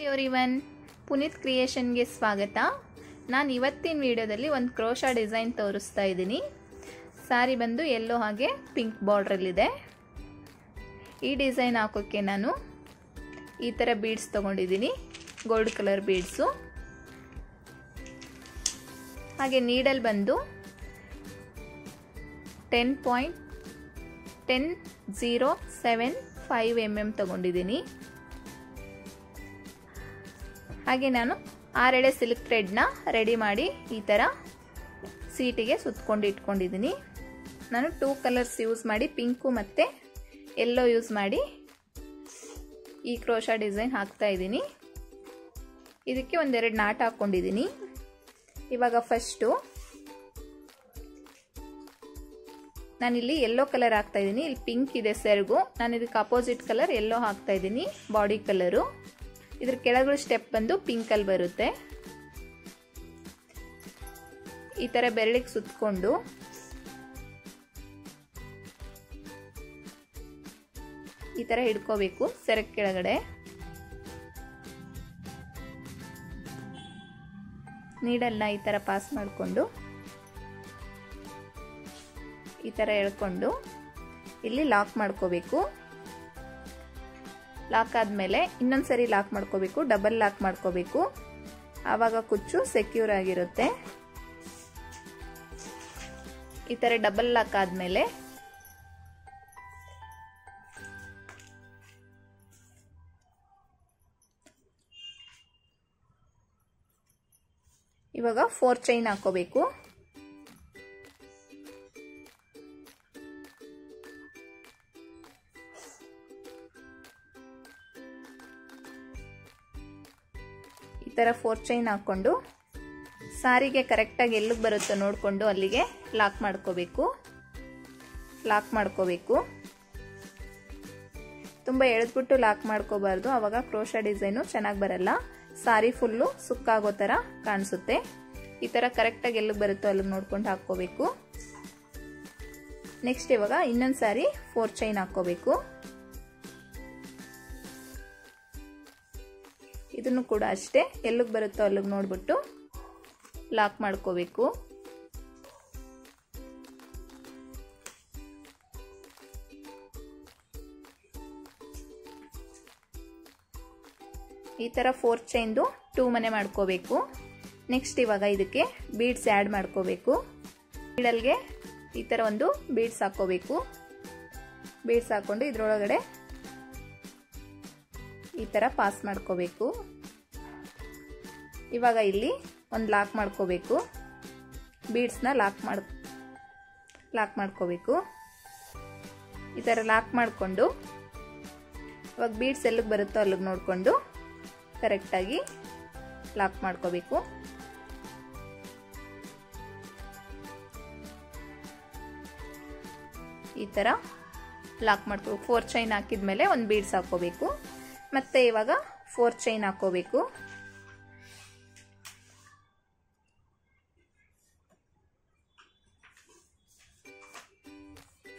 Everyone, Puneeth ಕ್ರಿಯೇಷನ್ಗೆ ಸ್ವಾಗತ. ನಾನು ಇವತ್ತಿನ ವಿಡಿಯೋದಲ್ಲಿ ಒಂದು ಕ್ರೋಶಾ ಡಿಸೈನ್ ತೋರಿಸ್ತಾ ಇದ್ದೀನಿ. ಸಾರಿ ಬಂದು ಯೆಲ್ಲೋ ಹಾಗೆ ಪಿಂಕ್ ಬಾರ್ಡ್ರಲ್ಲಿದೆ. ಈ ಡಿಸೈನ್ ಹಾಕೋಕ್ಕೆ ನಾನು ಈ ಥರ ಬೀಡ್ಸ್ ತೊಗೊಂಡಿದ್ದೀನಿ, ಗೋಲ್ಡ್ ಕಲರ್ ಬೀಡ್ಸು. ಹಾಗೆ ನೀಡಲ್ ಬಂದು 10.10075 mm ತೊಗೊಂಡಿದ್ದೀನಿ. ಹಾಗೆ ನಾನು 6 ಎಳೆ ಸಿಲ್ಕ್ ಥ್ರೆಡ್ನ ರೆಡಿ ಮಾಡಿ ಈ ಥರ ಸೀಟಿಗೆ ಸುತ್ತಕೊಂಡು ಇಟ್ಕೊಂಡಿದ್ದೀನಿ. ನಾನು 2 ಕಲರ್ಸ್ ಯೂಸ್ ಮಾಡಿ, ಪಿಂಕು ಮತ್ತು ಯೆಲ್ಲೋ ಯೂಸ್ ಮಾಡಿ ಈ ಕ್ರೋಶಾ ಡಿಸೈನ್ ಹಾಕ್ತಾ ಇದ್ದೀನಿ. ಇದಕ್ಕೆ ಒಂದೆರಡು ನಾಟ್ ಹಾಕ್ಕೊಂಡಿದ್ದೀನಿ. ಇವಾಗ ಫಸ್ಟು ನಾನಿಲ್ಲಿ ಯೆಲ್ಲೋ ಕಲರ್ ಹಾಕ್ತಾ ಇದ್ದೀನಿ. ಇಲ್ಲಿ ಪಿಂಕ್ ಇದೆ ಸೆರಗು, ನಾನು ಇದಕ್ಕೆ ಅಪೋಸಿಟ್ ಕಲರ್ ಯೆಲ್ಲೋ ಹಾಕ್ತಾ ಇದ್ದೀನಿ, ಬಾಡಿ ಕಲರು. ಇದ್ರ ಕೆಳಗಡೆ ಸ್ಟೆಪ್ ಬಂದು ಪಿಂಕಲ್ಲಿ ಬರುತ್ತೆ. ಈ ಥರ ಬೆರಳಿಗೆ ಸುತ್ತಕೊಂಡು ಈ ಥರ ಹಿಡ್ಕೋಬೇಕು ಸೆರಗ್ ಕೆಳಗಡೆ. ನೀಡಲ್ನ ಈ ಥರ ಪಾಸ್ ಮಾಡಿಕೊಂಡು ಈ ಥರ ಎಳ್ಕೊಂಡು ಇಲ್ಲಿ ಲಾಕ್ ಮಾಡ್ಕೋಬೇಕು. ಲಾಕ್ ಆದಮೇಲೆ ಇನ್ನೊಂದ್ಸರಿ ಲಾಕ್ ಮಾಡ್ಕೋಬೇಕು, ಡಬಲ್ ಲಾಕ್ ಮಾಡ್ಕೋಬೇಕು. ಆವಾಗ ಕುಚ್ಚು ಸೆಕ್ಯೂರ್ ಆಗಿರುತ್ತೆ. ಈ ಥರ ಡಬಲ್ ಲಾಕ್ ಆದಮೇಲೆ ಇವಾಗ 4 ಚೈನ್ ಹಾಕೋಬೇಕು. ಈ ಥರ 4 ಚೈನ್ ಹಾಕ್ಕೊಂಡು ಸಾರಿಗೆ ಕರೆಕ್ಟಾಗಿ ಎಲ್ಲಿಗೆ ಬರುತ್ತೋ ನೋಡಿಕೊಂಡು ಅಲ್ಲಿಗೆ ಲಾಕ್ ಮಾಡ್ಕೋಬೇಕು. ತುಂಬ ಎಳೆದ್ಬಿಟ್ಟು ಲಾಕ್ ಮಾಡ್ಕೋಬಾರ್ದು, ಆವಾಗ ಕ್ರೋಶಾ ಡಿಸೈನು ಚೆನ್ನಾಗಿ ಬರಲ್ಲ. ಸಾರಿ ಫುಲ್ಲು ಸುಕ್ಕಾಗೋ ಥರ ಕಾಣಿಸುತ್ತೆ. ಈ ಥರ ಕರೆಕ್ಟಾಗಿ ಎಲ್ಲಿಗೆ ಬರುತ್ತೋ ಅಲ್ಲಿಗೆ ನೋಡ್ಕೊಂಡು ಹಾಕ್ಕೋಬೇಕು. ನೆಕ್ಸ್ಟ್ ಇವಾಗ ಇನ್ನೊಂದು ಸಾರಿ 4 ಚೈನ್ ಹಾಕ್ಕೋಬೇಕು. ಇದನ್ನು ಕೂಡ ಅಷ್ಟೇ, ಎಲ್ಲಿಗೆ ಬರುತ್ತೋ ಅಲ್ಲಿಗೆ ನೋಡ್ಬಿಟ್ಟು ಲಾಕ್ ಮಾಡ್ಕೋಬೇಕು. ಈ ಥರ 4 ಚೈನ್ದು 2 ಮನೆ ಮಾಡ್ಕೋಬೇಕು. ನೆಕ್ಸ್ಟ್ ಇವಾಗ ಇದಕ್ಕೆ ಬೀಡ್ಸ್ ಆ್ಯಡ್ ಮಾಡ್ಕೋಬೇಕು. ನೀಡಲ್ಗೆ ಈ ಥರ ಒಂದು ಬೀಡ್ಸ್ ಹಾಕೋಬೇಕು. ಬೀಡ್ಸ್ ಹಾಕೊಂಡು ಇದರೊಳಗಡೆ ಈ ಥರ ಪಾಸ್ ಮಾಡ್ಕೋಬೇಕು. ಇವಾಗ ಇಲ್ಲಿ ಒಂದು ಲಾಕ್ ಮಾಡ್ಕೋಬೇಕು. ಬೀಡ್ಸ್ನ ಲಾಕ್ ಮಾಡ್ಕೋಬೇಕು. ಈ ಥರ ಲಾಕ್ ಮಾಡಿಕೊಂಡು ಇವಾಗ ಬೀಡ್ಸ್ ಎಲ್ಲಿಗೆ ಬರುತ್ತೋ ಅಲ್ಲಿಗೆ ನೋಡಿಕೊಂಡು ಕರೆಕ್ಟಾಗಿ ಲಾಕ್ ಮಾಡ್ಕೋಬೇಕು. ಈ ಥರ ಲಾಕ್ ಮಾಡ್ಕೋ. 4 ಚೈನ್ ಹಾಕಿದ್ಮೇಲೆ ಒಂದು ಬೀಡ್ಸ್ ಹಾಕೋಬೇಕು. ಮತ್ತೆ ಇವಾಗ 4 ಚೈನ್ ಹಾಕೋಬೇಕು.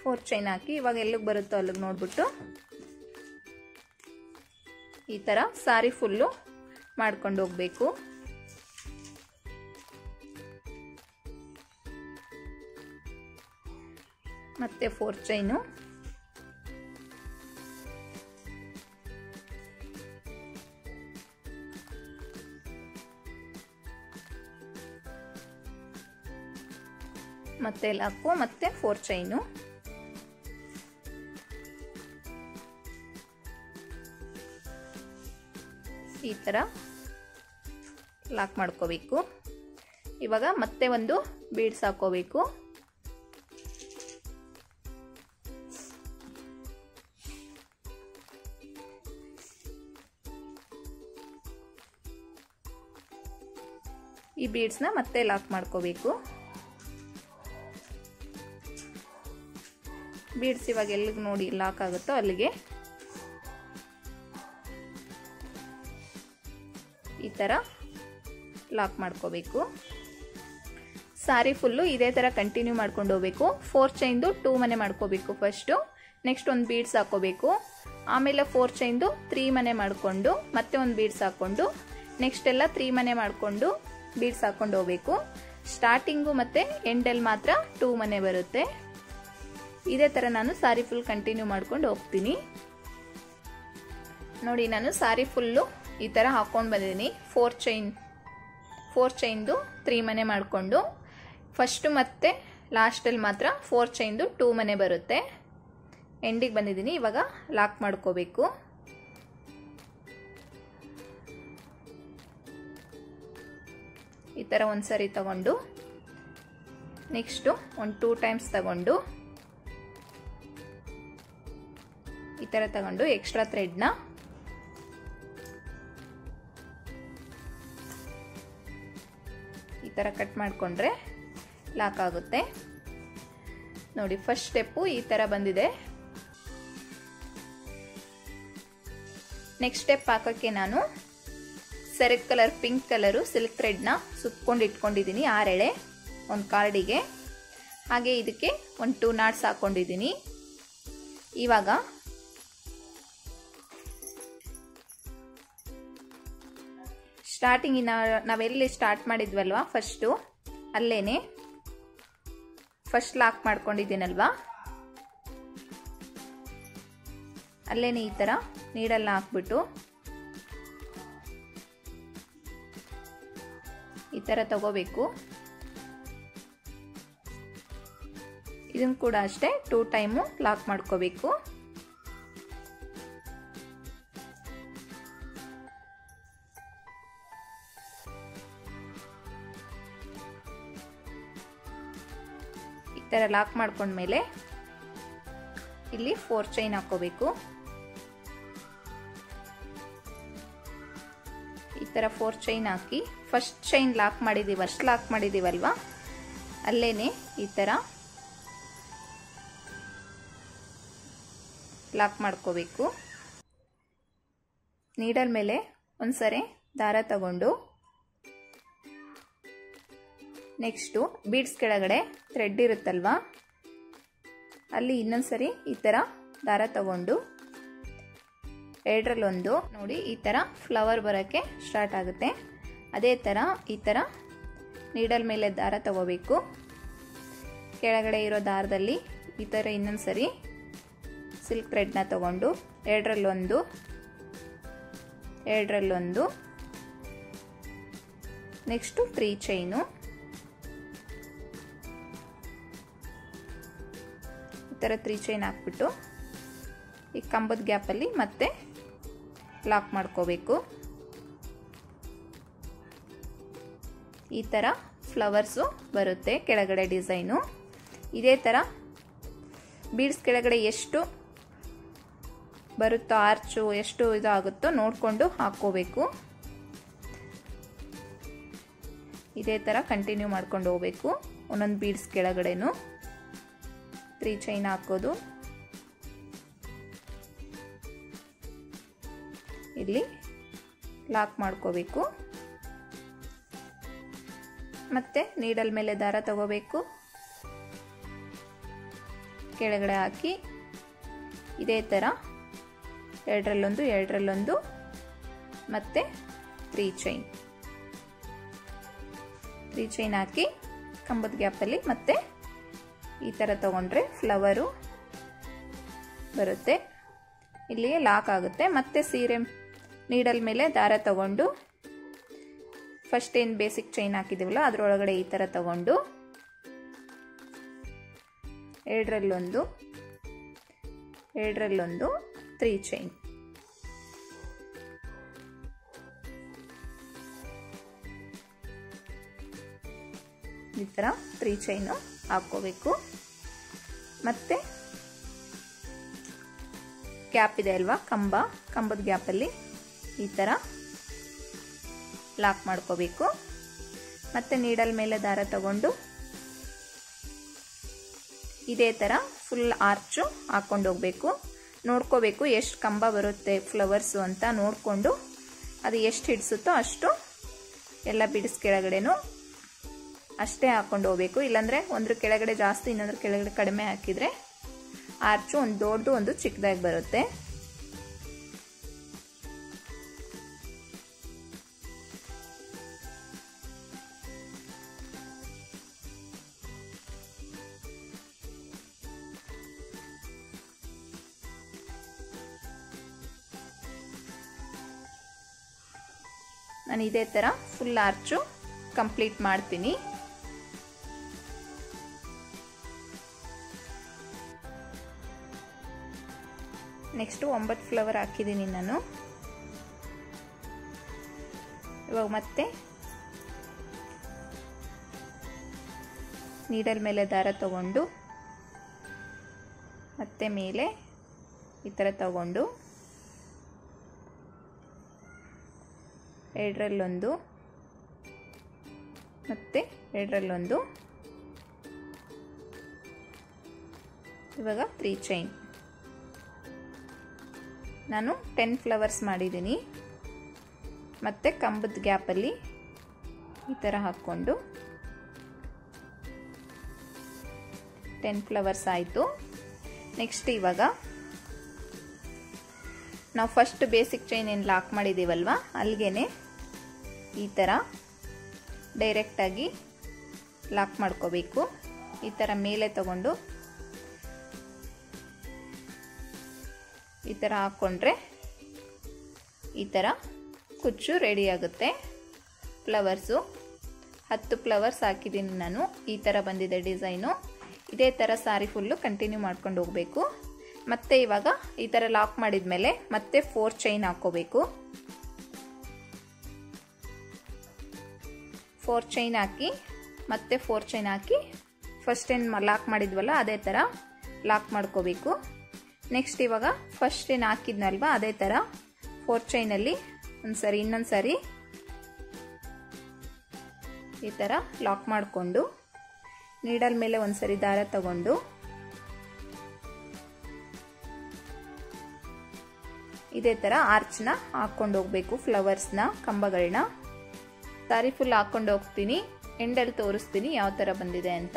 ಫೋರ್ ಚೈನ್ ಹಾಕಿ ಇವಾಗ ಎಲ್ಲಿಗೆ ಬರುತ್ತೋ ಅಲ್ಲಿಗೆ ನೋಡ್ಬಿಟ್ಟು ಈ ಥರ ಸಾರಿ ಫುಲ್ಲು ಮಾಡ್ಕೊಂಡು ಹೋಗ್ಬೇಕು. ಮತ್ತೆ 4 ಚೈನು ಮತ್ತೆ ಲಾಕು ಮತ್ತೆ 4 ಚೈನು. ಈ ಥರ ಲಾಕ್ ಮಾಡ್ಕೋಬೇಕು. ಇವಾಗ ಮತ್ತೆ ಒಂದು ಬೀಡ್ಸ್ ಹಾಕೋಬೇಕು. ಈ ಬೀಡ್ಸ್ನ ಮತ್ತೆ ಲಾಕ್ ಮಾಡ್ಕೋಬೇಕು. ಬೀಡ್ಸ್ ಇವಾಗ ಎಲ್ಲಿಗೆ ನೋಡಿ ಲಾಕ್ ಆಗುತ್ತೋ ಅಲ್ಲಿಗೆ ಈ ಥರ ಲಾಕ್ ಮಾಡ್ಕೋಬೇಕು. ಸಾರಿ ಫುಲ್ಲು ಇದೇ ಥರ ಕಂಟಿನ್ಯೂ ಮಾಡ್ಕೊಂಡು ಹೋಗಬೇಕು. 4 ಚೈನ್ದು 2 ಮನೆ ಮಾಡ್ಕೋಬೇಕು ಫಸ್ಟು. ನೆಕ್ಸ್ಟ್ ಒಂದು ಬೀಡ್ಸ್ ಹಾಕೋಬೇಕು. ಆಮೇಲೆ 4 ಚೈನ್ದು 3 ಮನೆ ಮಾಡಿಕೊಂಡು ಮತ್ತೆ ಒಂದು ಬೀಡ್ಸ್ ಹಾಕೊಂಡು ನೆಕ್ಸ್ಟ್ ಎಲ್ಲ 3 ಮನೆ ಮಾಡಿಕೊಂಡು ಬೀಡ್ಸ್ ಹಾಕೊಂಡು ಹೋಗಬೇಕು. ಸ್ಟಾರ್ಟಿಂಗು ಮತ್ತೆ ಎಂಡಲ್ಲಿ ಮಾತ್ರ 2 ಮನೆ ಬರುತ್ತೆ. ಇದೇ ತರ ನಾನು ಸಾರಿ ಫುಲ್ ಕಂಟಿನ್ಯೂ ಮಾಡ್ಕೊಂಡು ಹೋಗ್ತೀನಿ. ನೋಡಿ ನಾನು ಸಾರಿ ಫುಲ್ಲು ಈ ತರ ಹಾಕೊಂಡು ಬಂದಿದ್ದೀನಿ. 4 ಚೈನ್ದು 3 ಮನೆ ಮಾಡಿಕೊಂಡು ಫಸ್ಟ್ ಮತ್ತೆ ಲಾಸ್ಟಲ್ಲಿ ಮಾತ್ರ 4 ಚೈನ್ದು 2 ಮನೆ ಬರುತ್ತೆ. ಎಂಡಿಗೆ ಬಂದಿದ್ದೀನಿ. ಇವಾಗ ಲಾಕ್ ಮಾಡ್ಕೋಬೇಕು. ಈ ತರ ಒಂದ್ಸರಿ ತಗೊಂಡು ನೆಕ್ಸ್ಟ್ ಒಂದು 2 ಟೈಮ್ಸ್ ತಗೊಂಡು ಈ ತರ ತಗೊಂಡು ಎಕ್ಸ್ಟ್ರಾ ಥ್ರೆಡ್ನ ಈ ತರ ಕಟ್ ಮಾಡ್ಕೊಂಡ್ರೆ ಲಾಕ್ ಆಗುತ್ತೆ. ನೋಡಿ ಫಸ್ಟ್ ಸ್ಟೆಪ್ಪು ಈ ತರ ಬಂದಿದೆ. ನೆಕ್ಸ್ಟ್ ಸ್ಟೆಪ್ ಹಾಕಕ್ಕೆ ನಾನು ಸೆರೆಗ್ ಕಲರ್ ಪಿಂಕ್ ಕಲರು ಸಿಲ್ಕ್ ಥ್ರೆಡ್ನ ಸುತ್ಕೊಂಡು ಇಟ್ಕೊಂಡಿದ್ದೀನಿ 6 ಎಳೆ ಒಂದು ಕಾರ್ಡಿಗೆ. ಹಾಗೆ ಇದಕ್ಕೆ ಒಂದು 2 ನಾಟ್ಸ್ ಹಾಕೊಂಡಿದ್ದೀನಿ. ಇವಾಗ ಸ್ಟಾರ್ಟಿಂಗ್ ನಾವೆಲ್ಲಿ ಸ್ಟಾರ್ಟ್ ಮಾಡಿದ್ವಲ್ವಾ ಫಸ್ಟು ಅಲ್ಲೇನೆ ಫಸ್ಟ್ ಲಾಕ್ ಮಾಡ್ಕೊಂಡಿದ್ದೀನಲ್ವಾ ಅಲ್ಲೇನೆ ಈ ತರ ನೀಡಲ್ಲ ಹಾಕ್ಬಿಟ್ಟು ಈ ತರ ತಗೋಬೇಕು. ಇದನ್ನು ಕೂಡ ಅಷ್ಟೇ 2 ಟೈಮು ಲಾಕ್ ಮಾಡ್ಕೋಬೇಕು. ಈ ತರ ಲಾಕ್ ಮಾಡ್ಕೊಂಡ್ಮೇಲೆ ಇಲ್ಲಿ 4 ಚೈನ್ ಹಾಕೋಬೇಕು. ಈ ತರ 4 ಚೈನ್ ಹಾಕಿ ಫಸ್ಟ್ ಚೈನ್ ಲಾಕ್ ಮಾಡಿದೀವಲ್ವಾ ಅಲ್ಲೇನೆ ಈ ತರ ಲಾಕ್ ಮಾಡ್ಕೋಬೇಕು. ನೀಡಲ್ ಮೇಲೆ ಒಂದ್ಸರಿ ದಾರ ತಗೊಂಡು ನೆಕ್ಸ್ಟು ಬೀಡ್ಸ್ ಕೆಳಗಡೆ ಥ್ರೆಡ್ ಇರುತ್ತಲ್ವಾ ಅಲ್ಲಿ ಇನ್ನೊಂದ್ಸರಿ ಈ ತರ ದಾರ ತಗೊಂಡು ಎರಡರಲ್ಲೊಂದು ನೋಡಿ ಈ ತರ ಫ್ಲವರ್ ಬರೋಕ್ಕೆ ಸ್ಟಾರ್ಟ್ ಆಗುತ್ತೆ. ಅದೇ ತರ ಈ ತರ ನೀಡಲ್ ಮೇಲೆ ದಾರ ತಗೋಬೇಕು. ಕೆಳಗಡೆ ಇರೋ ದಾರದಲ್ಲಿ ಈ ತರ ಇನ್ನೊಂದ್ಸರಿ ಸಿಲ್ಕ್ ಥ್ರೆಡ್ನ ತಗೊಂಡು ಎರಡರಲ್ಲೊಂದು ನೆಕ್ಸ್ಟು 3 ಚೈನು ಈ ತರ 3 ಚೈನ್ ಹಾಕ್ಬಿಟ್ಟು ಈ ಕಂಬದ ಗ್ಯಾಪಲ್ಲಿ ಮತ್ತೆ ಲಾಕ್ ಮಾಡ್ಕೋಬೇಕು. ಈ ತರ ಫ್ಲವರ್ಸು ಬರುತ್ತೆ ಕೆಳಗಡೆ ಡಿಸೈನು. ಇದೇ ತರ ಬೀಡ್ಸ್ ಕೆಳಗಡೆ ಎಷ್ಟು ಬರುತ್ತೋ ಆರ್ಚು ಎಷ್ಟು ಇದಾಗುತ್ತೋ ನೋಡಿಕೊಂಡು ಹಾಕೋಬೇಕು. ಇದೇ ತರ ಕಂಟಿನ್ಯೂ ಮಾಡ್ಕೊಂಡು ಹೋಗ್ಬೇಕು. ಒಂದೊಂದು ಬೀಡ್ಸ್ ಕೆಳಗಡೆನು 3 ಚೈನ್ ಹಾಕೋದು. ಇಲ್ಲಿ ಲಾಕ್ ಮಾಡ್ಕೋಬೇಕು. ಮತ್ತೆ ನೀಡಲ್ ಮೇಲೆ ದಾರ ತಗೋಬೇಕು. ಕೆಳಗಡೆ ಹಾಕಿ ಇದೇ ತರ ಎರಡರಲ್ಲೊಂದು ಮತ್ತೆ 3 ಚೈನ್ ಹಾಕಿ ಕಂಬದ ಗ್ಯಾಪಲ್ಲಿ ಮತ್ತೆ ಈ ತರ ತಗೊಂಡ್ರೆ ಫ್ಲವರು ಬರುತ್ತೆ. ಇಲ್ಲಿ ಲಾಕ್ ಆಗುತ್ತೆ. ಮತ್ತೆ ಸೀರೆ ನೀಡಲ್ ಮೇಲೆ ದಾರ ತಗೊಂಡು ಫಸ್ಟ್ ಏನು ಬೇಸಿಕ್ ಚೈನ್ ಹಾಕಿದೀವಲ್ಲ ಅದರೊಳಗಡೆ ಈ ತರ ತಗೊಂಡು ಎರಡರಲ್ಲೊಂದು 3 ಚೈನ್ ಈ ತರ 3 ಚೈನು ಹಾಕೋಬೇಕು. ಮತ್ತೆ ಗ್ಯಾಪ್ ಇದೆ ಅಲ್ವಾ ಕಂಬದ ಗ್ಯಾಪಲ್ಲಿ ಈ ತರ ಲಾಕ್ ಮಾಡ್ಕೋಬೇಕು. ಮತ್ತೆ ನೀಡಲ್ ಮೇಲೆ ದಾರ ತಗೊಂಡು ಇದೇ ತರ ಫುಲ್ ಆರ್ಚು ಹಾಕೊಂಡು ಹೋಗ್ಬೇಕು. ನೋಡ್ಕೋಬೇಕು ಎಷ್ಟು ಕಂಬ ಬರುತ್ತೆ ಫ್ಲವರ್ಸು ಅಂತ ನೋಡಿಕೊಂಡು ಅದು ಎಷ್ಟು ಹಿಡಿಸುತ್ತೋ ಅಷ್ಟು ಎಲ್ಲ ಬಿಡಿಸ್ ಕೆಳಗಡೆನೂ ಅಷ್ಟೇ ಹಾಕೊಂಡು ಹೋಗ್ಬೇಕು. ಇಲ್ಲಾಂದ್ರೆ ಒಂದ್ರ ಕೆಳಗಡೆ ಜಾಸ್ತಿ ಇನ್ನೊಂದ್ರ ಕೆಳಗಡೆ ಕಡಿಮೆ ಹಾಕಿದ್ರೆ ಆರ್ಚು ಒಂದು ದೊಡ್ಡದು ಒಂದು ಚಿಕ್ಕದಾಗಿ ಬರುತ್ತೆ. ನಾನು ಇದೇ ಥರ ಫುಲ್ ಆರ್ಚು ಕಂಪ್ಲೀಟ್ ಮಾಡ್ತೀನಿ. ನೆಕ್ಸ್ಟ್ 9 ಫ್ಲವರ್ ಹಾಕಿದ್ದೀನಿ ನಾನು. ಇವಾಗ ಮತ್ತೆ ನೀಡಲ್ ಮೇಲೆ ದಾರ ತಗೊಂಡು ಮತ್ತೆ ಮೇಲೆ ಈ ಥರ ತಗೊಂಡು ಎರಡರಲ್ಲೊಂದು ಮತ್ತೆ ಎರಡರಲ್ಲೊಂದು, ಇವಾಗ 3 ಚೈನ್. ನಾನು 10 ಫ್ಲವರ್ಸ್ ಮಾಡಿದ್ದೀನಿ. ಮತ್ತೆ ಕಂಬದ ಗ್ಯಾಪಲ್ಲಿ ಈ ಥರ ಹಾಕ್ಕೊಂಡು 10 ಫ್ಲವರ್ಸ್ ಆಯಿತು. ನೆಕ್ಸ್ಟ್ ಇವಾಗ ನಾವು ಫಸ್ಟ್ ಬೇಸಿಕ್ ಚೈನ್ ಏನು ಲಾಕ್ ಮಾಡಿದ್ದೀವಲ್ವ ಅಲ್ಲಿಗೆ ಈ ಥರ ಡೈರೆಕ್ಟಾಗಿ ಲಾಕ್ ಮಾಡ್ಕೋಬೇಕು. ಈ ಥರ ಮೇಲೆ ತಗೊಂಡು ಈ ಥರ ಹಾಕ್ಕೊಂಡ್ರೆ ಈ ಥರ ಕುಚ್ಚು ರೆಡಿ ಆಗುತ್ತೆ. ಫ್ಲವರ್ಸು 10 ಫ್ಲವರ್ಸ್ ಹಾಕಿದ್ದೀನಿ ನಾನು. ಈ ಥರ ಬಂದಿದೆ ಡಿಸೈನು. ಇದೇ ಥರ ಸಾರಿ ಫುಲ್ಲು ಕಂಟಿನ್ಯೂ ಮಾಡ್ಕೊಂಡು ಹೋಗಬೇಕು. ಮತ್ತೆ ಇವಾಗ ಈ ಥರ ಲಾಕ್ ಮಾಡಿದ ಮೇಲೆ ಮತ್ತೆ 4 ಚೈನ್ ಹಾಕ್ಕೋಬೇಕು. 4 ಚೈನ್ ಹಾಕಿ ಮತ್ತೆ 4 ಚೈನ್ ಹಾಕಿ ಫಸ್ಟ್ ಏನು ಲಾಕ್ ಮಾಡಿದ್ವಲ್ಲ ಅದೇ ಥರ ಲಾಕ್ ಮಾಡ್ಕೋಬೇಕು. ನೆಕ್ಸ್ಟ್ ಇವಾಗ ಫಸ್ಟ್ ಏನು ಹಾಕಿದ್ನಲ್ವ ಅದೇ ಥರ 4 ಚೈನಲ್ಲಿ ಒಂದ್ಸರಿ ಇನ್ನೊಂದ್ಸರಿ ಈ ಥರ ಲಾಕ್ ಮಾಡಿಕೊಂಡು ನೀಡಲ್ ಮೇಲೆ ಒಂದ್ಸರಿ ದಾರ ತಗೊಂಡು ಇದೇ ಥರ ಆರ್ಚ್ನ ಹಾಕ್ಕೊಂಡು ಹೋಗ್ಬೇಕು. ಫ್ಲವರ್ಸ್ನ ಕಂಬಗಳನ್ನ ಸಾರಿ ಫುಲ್ ಹಾಕ್ಕೊಂಡು ಹೋಗ್ತೀನಿ. ಎಂಡಲ್ಲಿ ತೋರಿಸ್ತೀನಿ ಯಾವ ಥರ ಬಂದಿದೆ ಅಂತ.